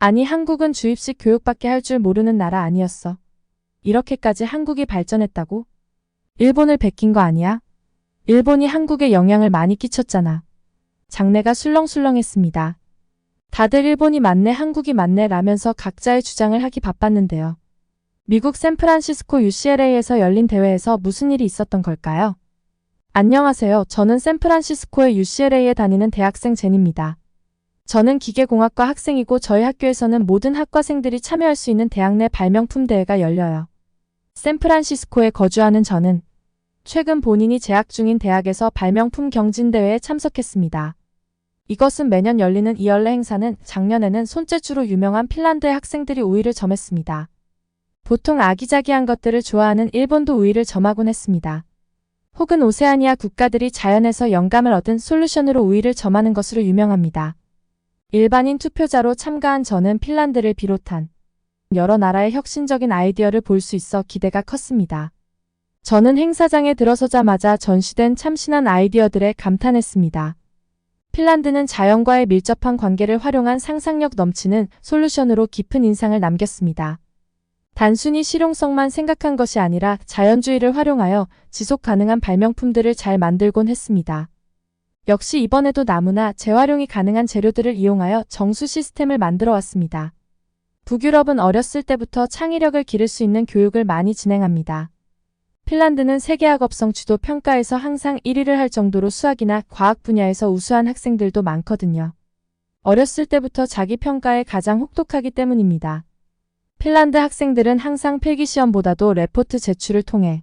아니, 한국은 주입식 교육밖에 할 줄 모르는 나라 아니었어. 이렇게까지 한국이 발전했다고? 일본을 베낀 거 아니야? 일본이 한국에 영향을 많이 끼쳤잖아. 장내가 술렁술렁했습니다. 다들 일본이 맞네, 한국이 맞네 라면서 각자의 주장을 하기 바빴는데요. 미국 샌프란시스코 UCLA에서 열린 대회에서 무슨 일이 있었던 걸까요? 안녕하세요. 저는 샌프란시스코의 UCLA에 다니는 대학생 제니입니다. 저는 기계공학과 학생이고 저희 학교에서는 모든 학과생들이 참여할 수 있는 대학 내 발명품 대회가 열려요. 샌프란시스코에 거주하는 저는 최근 본인이 재학 중인 대학에서 발명품 경진대회에 참석했습니다. 이것은 매년 열리는 이 연례 행사는 작년에는 손재주로 유명한 핀란드의 학생들이 우위를 점했습니다. 보통 아기자기한 것들을 좋아하는 일본도 우위를 점하곤 했습니다. 혹은 오세아니아 국가들이 자연에서 영감을 얻은 솔루션으로 우위를 점하는 것으로 유명합니다. 일반인 투표자로 참가한 저는 핀란드를 비롯한 여러 나라의 혁신적인 아이디어를 볼 수 있어 기대가 컸습니다. 저는 행사장에 들어서자마자 전시된 참신한 아이디어들에 감탄했습니다. 핀란드는 자연과의 밀접한 관계를 활용한 상상력 넘치는 솔루션으로 깊은 인상을 남겼습니다. 단순히 실용성만 생각한 것이 아니라 자연주의를 활용하여 지속 가능한 발명품들을 잘 만들곤 했습니다. 역시 이번에도 나무나 재활용이 가능한 재료들을 이용하여 정수 시스템을 만들어 왔습니다. 북유럽은 어렸을 때부터 창의력을 기를 수 있는 교육을 많이 진행합니다. 핀란드는 세계학업성 주도 평가에서 항상 1위를 할 정도로 수학이나 과학 분야에서 우수한 학생들도 많거든요. 어렸을 때부터 자기 평가에 가장 혹독하기 때문입니다. 핀란드 학생들은 항상 필기시험보다도 레포트 제출을 통해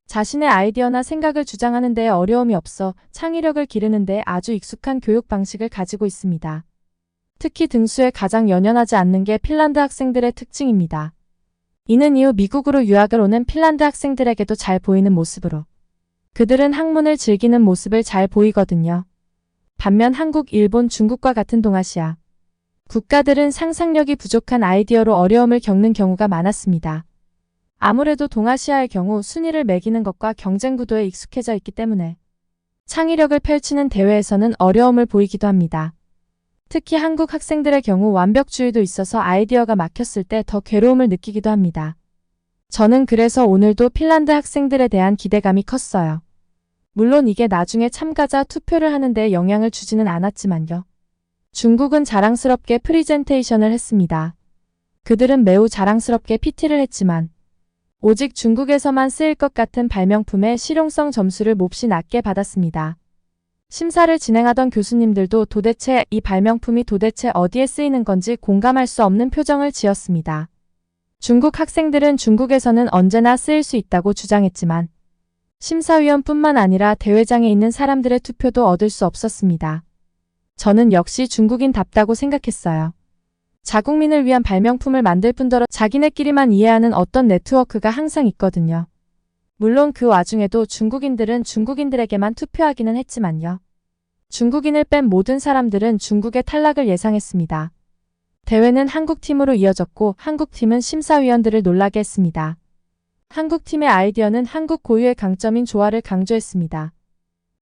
자신의 아이디어나 생각을 주장하는 데에 어려움이 없어 창의력을 기르는 데 아주 익숙한 교육 방식을 가지고 있습니다. 특히 등수에 가장 연연하지 않는 게 핀란드 학생들의 특징입니다. 이는 이후 미국으로 유학을 오는 핀란드 학생들에게도 잘 보이는 모습으로 그들은 학문을 즐기는 모습을 잘 보이거든요. 반면 한국, 일본, 중국과 같은 동아시아 국가들은 상상력이 부족한 아이디어로 어려움을 겪는 경우가 많았습니다. 아무래도 동아시아의 경우 순위를 매기는 것과 경쟁 구도에 익숙해져 있기 때문에 창의력을 펼치는 대회에서는 어려움을 보이기도 합니다. 특히 한국 학생들의 경우 완벽주의도 있어서 아이디어가 막혔을 때 더 괴로움을 느끼기도 합니다. 저는 그래서 오늘도 핀란드 학생들에 대한 기대감이 컸어요. 물론 이게 나중에 참가자 투표를 하는 데 영향을 주지는 않았지만요. 중국은 자랑스럽게 프리젠테이션을 했습니다. 그들은 매우 자랑스럽게 PT를 했지만 오직 중국에서만 쓰일 것 같은 발명품의 실용성 점수를 몹시 낮게 받았습니다. 심사를 진행하던 교수님들도 도대체 이 발명품이 도대체 어디에 쓰이는 건지 공감할 수 없는 표정을 지었습니다. 중국 학생들은 중국에서는 언제나 쓰일 수 있다고 주장했지만 심사위원뿐만 아니라 대회장에 있는 사람들의 투표도 얻을 수 없었습니다. 저는 역시 중국인답다고 생각했어요. 자국민을 위한 발명품을 만들 뿐더러 자기네끼리만 이해하는 어떤 네트워크가 항상 있거든요. 물론 그 와중에도 중국인들은 중국인들에게만 투표하기는 했지만요. 중국인을 뺀 모든 사람들은 중국의 탈락을 예상했습니다. 대회는 한국팀으로 이어졌고 한국팀은 심사위원들을 놀라게 했습니다. 한국팀의 아이디어는 한국 고유의 강점인 조화를 강조했습니다.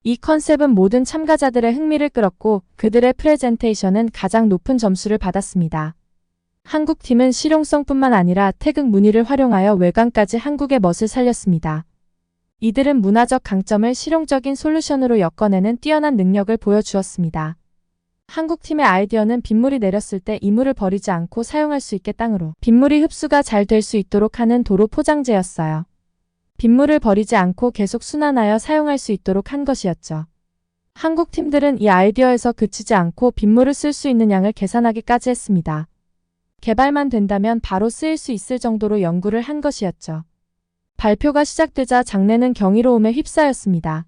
이 컨셉은 모든 참가자들의 흥미를 끌었고 그들의 프레젠테이션은 가장 높은 점수를 받았습니다. 한국팀은 실용성뿐만 아니라 태극 무늬를 활용하여 외관까지 한국의 멋을 살렸습니다. 이들은 문화적 강점을 실용적인 솔루션으로 엮어내는 뛰어난 능력을 보여주었습니다. 한국팀의 아이디어는 빗물이 내렸을 때 이물을 버리지 않고 사용할 수 있게 땅으로 빗물이 흡수가 잘 될 수 있도록 하는 도로 포장재였어요. 빗물을 버리지 않고 계속 순환하여 사용할 수 있도록 한 것이었죠. 한국 팀들은 이 아이디어에서 그치지 않고 빗물을 쓸 수 있는 양을 계산하기까지 했습니다. 개발만 된다면 바로 쓰일 수 있을 정도로 연구를 한 것이었죠. 발표가 시작되자 장내는 경이로움에 휩싸였습니다.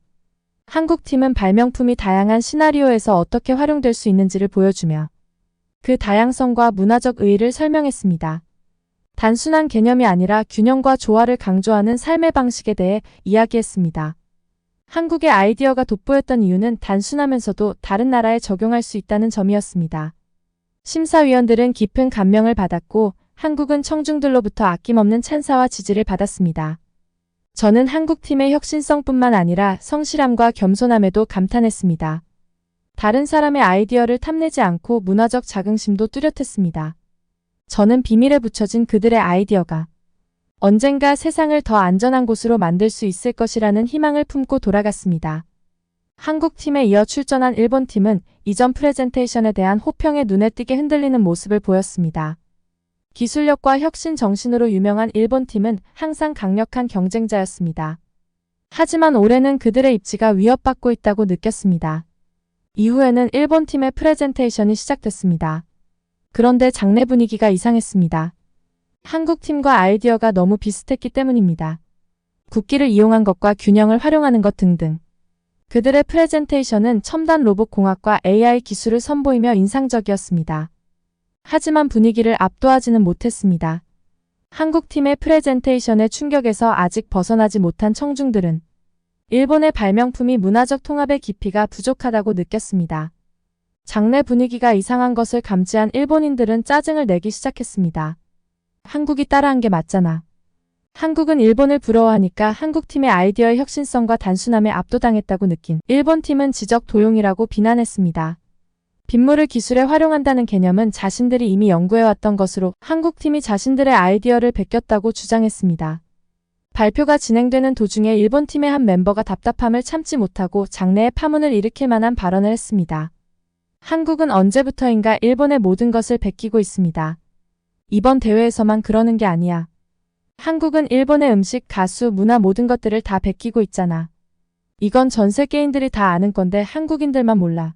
한국 팀은 발명품이 다양한 시나리오에서 어떻게 활용될 수 있는지를 보여주며 그 다양성과 문화적 의의를 설명했습니다. 단순한 개념이 아니라 균형과 조화를 강조하는 삶의 방식에 대해 이야기했습니다. 한국의 아이디어가 돋보였던 이유는 단순하면서도 다른 나라에 적용할 수 있다는 점이었습니다. 심사위원들은 깊은 감명을 받았고 한국은 청중들로부터 아낌없는 찬사와 지지를 받았습니다. 저는 한국팀의 혁신성뿐만 아니라 성실함과 겸손함에도 감탄했습니다. 다른 사람의 아이디어를 탐내지 않고 문화적 자긍심도 뚜렷했습니다. 저는 비밀에 붙여진 그들의 아이디어가 언젠가 세상을 더 안전한 곳으로 만들 수 있을 것이라는 희망을 품고 돌아갔습니다. 한국팀에 이어 출전한 일본팀은 이전 프레젠테이션에 대한 호평에 눈에 띄게 흔들리는 모습을 보였습니다. 기술력과 혁신 정신으로 유명한 일본팀은 항상 강력한 경쟁자였습니다. 하지만 올해는 그들의 입지가 위협받고 있다고 느꼈습니다. 이후에는 일본팀의 프레젠테이션이 시작됐습니다. 그런데 장내 분위기가 이상했습니다. 한국팀과 아이디어가 너무 비슷했기 때문입니다. 국기를 이용한 것과 균형을 활용하는 것 등등. 그들의 프레젠테이션은 첨단 로봇 공학과 AI 기술을 선보이며 인상적이었습니다. 하지만 분위기를 압도하지는 못했습니다. 한국팀의 프레젠테이션의 충격에서 아직 벗어나지 못한 청중들은 일본의 발명품이 문화적 통합의 깊이가 부족하다고 느꼈습니다. 장내 분위기가 이상한 것을 감지한 일본인들은 짜증을 내기 시작했습니다. 한국이 따라한 게 맞잖아. 한국은 일본을 부러워하니까 한국팀의 아이디어의 혁신성과 단순함에 압도당했다고 느낀 일본팀은 지적 도용이라고 비난했습니다. 빗물을 기술에 활용한다는 개념은 자신들이 이미 연구해왔던 것으로 한국팀이 자신들의 아이디어를 베꼈다고 주장했습니다. 발표가 진행되는 도중에 일본팀의 한 멤버가 답답함을 참지 못하고 장내에 파문을 일으킬 만한 발언을 했습니다. 한국은 언제부터인가 일본의 모든 것을 베끼고 있습니다. 이번 대회에서만 그러는 게 아니야. 한국은 일본의 음식, 가수, 문화 모든 것들을 다 베끼고 있잖아. 이건 전 세계인들이 다 아는 건데 한국인들만 몰라.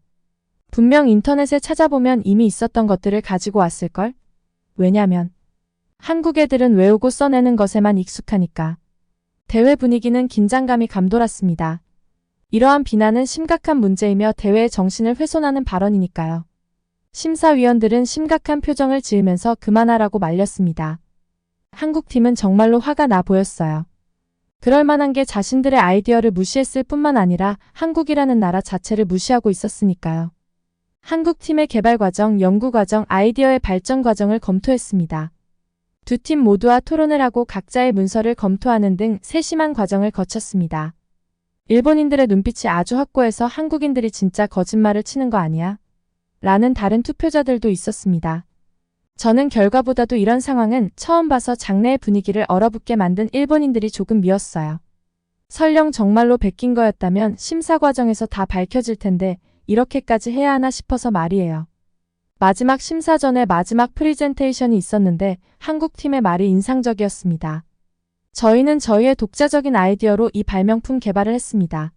분명 인터넷에 찾아보면 이미 있었던 것들을 가지고 왔을걸? 왜냐면 한국 애들은 외우고 써내는 것에만 익숙하니까. 대회 분위기는 긴장감이 감돌았습니다. 이러한 비난은 심각한 문제이며 대회의 정신을 훼손하는 발언이니까요. 심사위원들은 심각한 표정을 지으면서 그만하라고 말렸습니다. 한국팀은 정말로 화가 나 보였어요. 그럴 만한 게 자신들의 아이디어를 무시했을 뿐만 아니라 한국이라는 나라 자체를 무시하고 있었으니까요. 한국팀의 개발 과정, 연구 과정, 아이디어의 발전 과정을 검토했습니다. 두 팀 모두와 토론을 하고 각자의 문서를 검토하는 등 세심한 과정을 거쳤습니다. 일본인들의 눈빛이 아주 확고해서 한국인들이 진짜 거짓말을 치는 거 아니야? 라는 다른 투표자들도 있었습니다. 저는 결과보다도 이런 상황은 처음 봐서 장내의 분위기를 얼어붙게 만든 일본인들이 조금 미웠어요. 설령 정말로 베낀 거였다면 심사 과정에서 다 밝혀질 텐데 이렇게까지 해야 하나 싶어서 말이에요. 마지막 심사 전에 마지막 프리젠테이션이 있었는데 한국팀의 말이 인상적이었습니다. 저희는 저희의 독자적인 아이디어로 이 발명품 개발을 했습니다.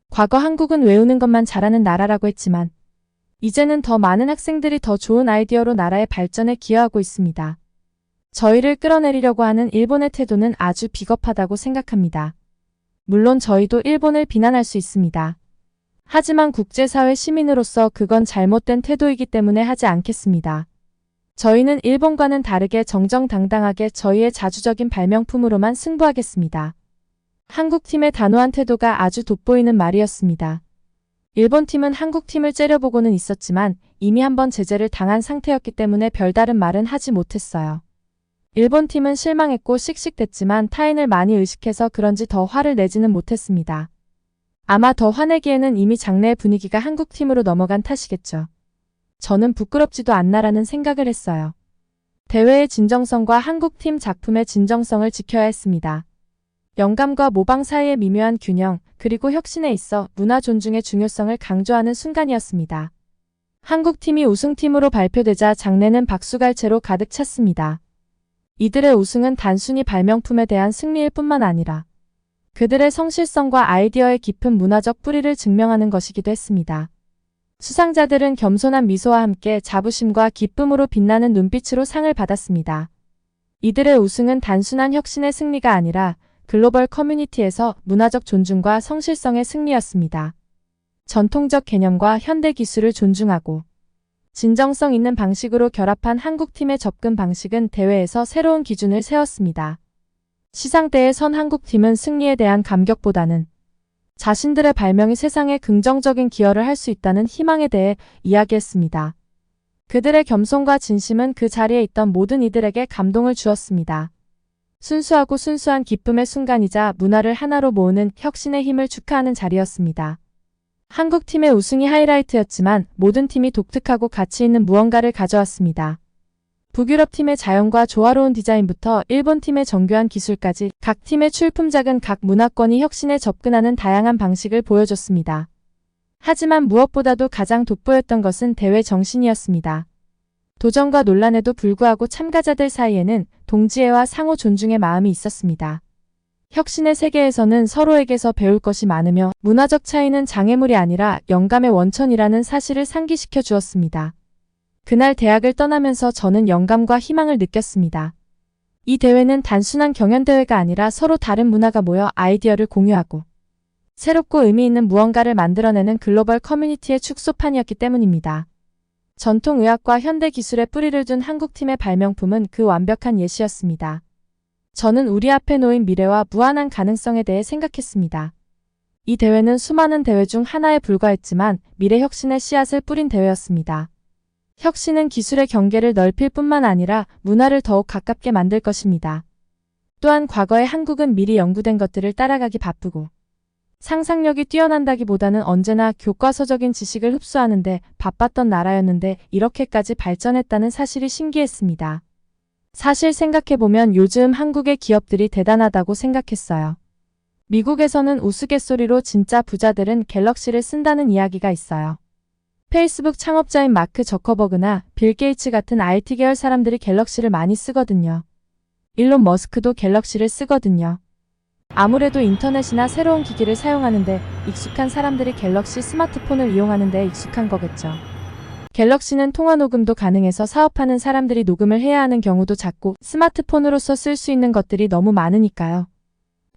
과거 한국은 외우는 것만 잘하는 나라라고 했지만 이제는 더 많은 학생들이 더 좋은 아이디어로 나라의 발전에 기여하고 있습니다. 저희를 끌어내리려고 하는 일본의 태도는 아주 비겁하다고 생각합니다. 물론 저희도 일본을 비난할 수 있습니다. 하지만 국제사회 시민으로서 그건 잘못된 태도이기 때문에 하지 않겠습니다. 저희는 일본과는 다르게 정정당당하게 저희의 자주적인 발명품으로만 승부하겠습니다. 한국팀의 단호한 태도가 아주 돋보이는 말이었습니다. 일본팀은 한국팀을 째려보고는 있었지만 이미 한번 제재를 당한 상태였기 때문에 별다른 말은 하지 못했어요. 일본팀은 실망했고 씩씩댔지만 타인을 많이 의식해서 그런지 더 화를 내지는 못했습니다. 아마 더 화내기에는 이미 장내의 분위기가 한국팀으로 넘어간 탓이겠죠. 저는 부끄럽지도 않나라는 생각을 했어요. 대회의 진정성과 한국팀 작품의 진정성을 지켜야 했습니다. 영감과 모방 사이의 미묘한 균형, 그리고 혁신에 있어 문화 존중의 중요성을 강조하는 순간이었습니다. 한국팀이 우승팀으로 발표되자 장내는 박수갈채로 가득 찼습니다. 이들의 우승은 단순히 발명품에 대한 승리일 뿐만 아니라 그들의 성실성과 아이디어의 깊은 문화적 뿌리를 증명하는 것이기도 했습니다. 수상자들은 겸손한 미소와 함께 자부심과 기쁨으로 빛나는 눈빛으로 상을 받았습니다. 이들의 우승은 단순한 혁신의 승리가 아니라 글로벌 커뮤니티에서 문화적 존중과 성실성의 승리였습니다. 전통적 개념과 현대 기술을 존중하고 진정성 있는 방식으로 결합한 한국팀의 접근 방식은 대회에서 새로운 기준을 세웠습니다. 시상대에 선 한국팀은 승리에 대한 감격보다는 자신들의 발명이 세상에 긍정적인 기여를 할 수 있다는 희망에 대해 이야기했습니다. 그들의 겸손과 진심은 그 자리에 있던 모든 이들에게 감동을 주었습니다. 순수하고 순수한 기쁨의 순간이자 문화를 하나로 모으는 혁신의 힘을 축하하는 자리였습니다. 한국팀의 우승이 하이라이트였지만 모든 팀이 독특하고 가치 있는 무언가를 가져왔습니다. 북유럽 팀의 자연과 조화로운 디자인부터 일본 팀의 정교한 기술까지 각 팀의 출품작은 각 문화권이 혁신에 접근하는 다양한 방식을 보여줬습니다. 하지만 무엇보다도 가장 돋보였던 것은 대회 정신이었습니다. 도전과 논란에도 불구하고 참가자들 사이에는 동지애와 상호 존중의 마음이 있었습니다. 혁신의 세계에서는 서로에게서 배울 것이 많으며 문화적 차이는 장애물이 아니라 영감의 원천이라는 사실을 상기시켜 주었습니다. 그날 대학을 떠나면서 저는 영감과 희망을 느꼈습니다. 이 대회는 단순한 경연대회가 아니라 서로 다른 문화가 모여 아이디어를 공유하고 새롭고 의미 있는 무언가를 만들어내는 글로벌 커뮤니티의 축소판이었기 때문입니다. 전통의학과 현대기술에 뿌리를 둔 한국팀의 발명품은 그 완벽한 예시였습니다. 저는 우리 앞에 놓인 미래와 무한한 가능성에 대해 생각했습니다. 이 대회는 수많은 대회 중 하나에 불과했지만 미래 혁신의 씨앗을 뿌린 대회였습니다. 혁신은 기술의 경계를 넓힐 뿐만 아니라 문화를 더욱 가깝게 만들 것입니다. 또한 과거의 한국은 미리 연구된 것들을 따라가기 바쁘고 상상력이 뛰어난다기보다는 언제나 교과서적인 지식을 흡수하는 데 바빴던 나라였는데 이렇게까지 발전했다는 사실이 신기했습니다. 사실 생각해보면 요즘 한국의 기업들이 대단하다고 생각했어요. 미국에서는 우스갯소리로 진짜 부자들은 갤럭시를 쓴다는 이야기가 있어요. 페이스북 창업자인 마크 저커버그나 빌 게이츠 같은 IT 계열 사람들이 갤럭시를 많이 쓰거든요. 일론 머스크도 갤럭시를 쓰거든요. 아무래도 인터넷이나 새로운 기기를 사용하는데 익숙한 사람들이 갤럭시 스마트폰을 이용하는 데 익숙한 거겠죠. 갤럭시는 통화 녹음도 가능해서 사업하는 사람들이 녹음을 해야 하는 경우도 작고 스마트폰으로서 쓸 수 있는 것들이 너무 많으니까요.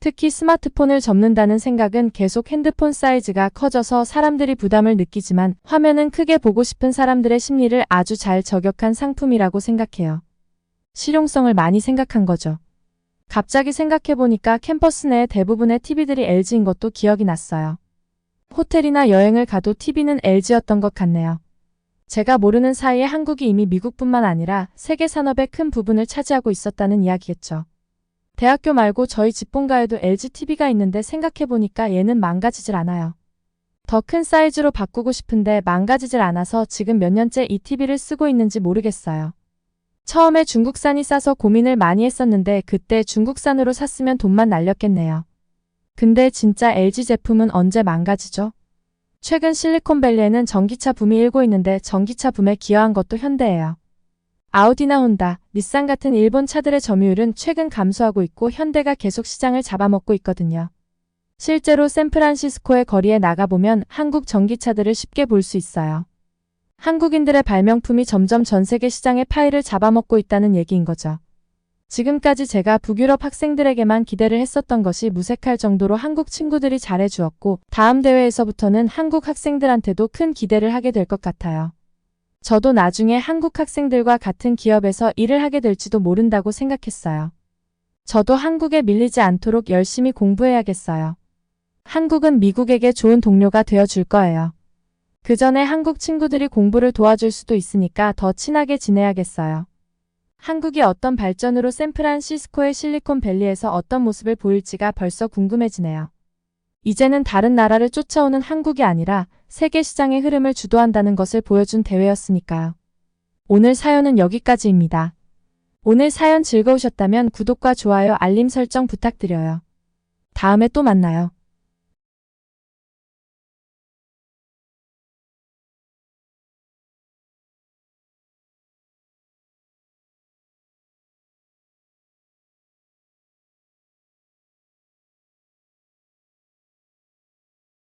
특히 스마트폰을 접는다는 생각은 계속 핸드폰 사이즈가 커져서 사람들이 부담을 느끼지만 화면은 크게 보고 싶은 사람들의 심리를 아주 잘 저격한 상품이라고 생각해요. 실용성을 많이 생각한 거죠. 갑자기 생각해보니까 캠퍼스 내 대부분의 TV들이 LG인 것도 기억이 났어요. 호텔이나 여행을 가도 TV는 LG였던 것 같네요. 제가 모르는 사이에 한국이 이미 미국뿐만 아니라 세계 산업의 큰 부분을 차지하고 있었다는 이야기겠죠. 대학교 말고 저희 집 본가에도 LG TV가 있는데 생각해보니까 얘는 망가지질 않아요. 더 큰 사이즈로 바꾸고 싶은데 망가지질 않아서 지금 몇 년째 이 TV를 쓰고 있는지 모르겠어요. 처음에 중국산이 싸서 고민을 많이 했었는데 그때 중국산으로 샀으면 돈만 날렸겠네요. 근데 진짜 LG 제품은 언제 망가지죠? 최근 실리콘밸리에는 전기차 붐이 일고 있는데 전기차 붐에 기여한 것도 현대예요. 아우디나 혼다, 닛산 같은 일본 차들의 점유율은 최근 감소하고 있고 현대가 계속 시장을 잡아먹고 있거든요. 실제로 샌프란시스코의 거리에 나가보면 한국 전기차들을 쉽게 볼 수 있어요. 한국인들의 발명품이 점점 전 세계 시장의 파이를 잡아먹고 있다는 얘기인 거죠. 지금까지 제가 북유럽 학생들에게만 기대를 했었던 것이 무색할 정도로 한국 친구들이 잘해주었고 다음 대회에서부터는 한국 학생들한테도 큰 기대를 하게 될 것 같아요. 저도 나중에 한국 학생들과 같은 기업에서 일을 하게 될지도 모른다고 생각했어요. 저도 한국에 밀리지 않도록 열심히 공부해야겠어요. 한국은 미국에게 좋은 동료가 되어줄 거예요. 그 전에 한국 친구들이 공부를 도와줄 수도 있으니까 더 친하게 지내야겠어요. 한국이 어떤 발전으로 샌프란시스코의 실리콘밸리에서 어떤 모습을 보일지가 벌써 궁금해지네요. 이제는 다른 나라를 쫓아오는 한국이 아니라 세계 시장의 흐름을 주도한다는 것을 보여준 대회였으니까요. 오늘 사연은 여기까지입니다. 오늘 사연 즐거우셨다면 구독과 좋아요, 알림 설정 부탁드려요. 다음에 또 만나요.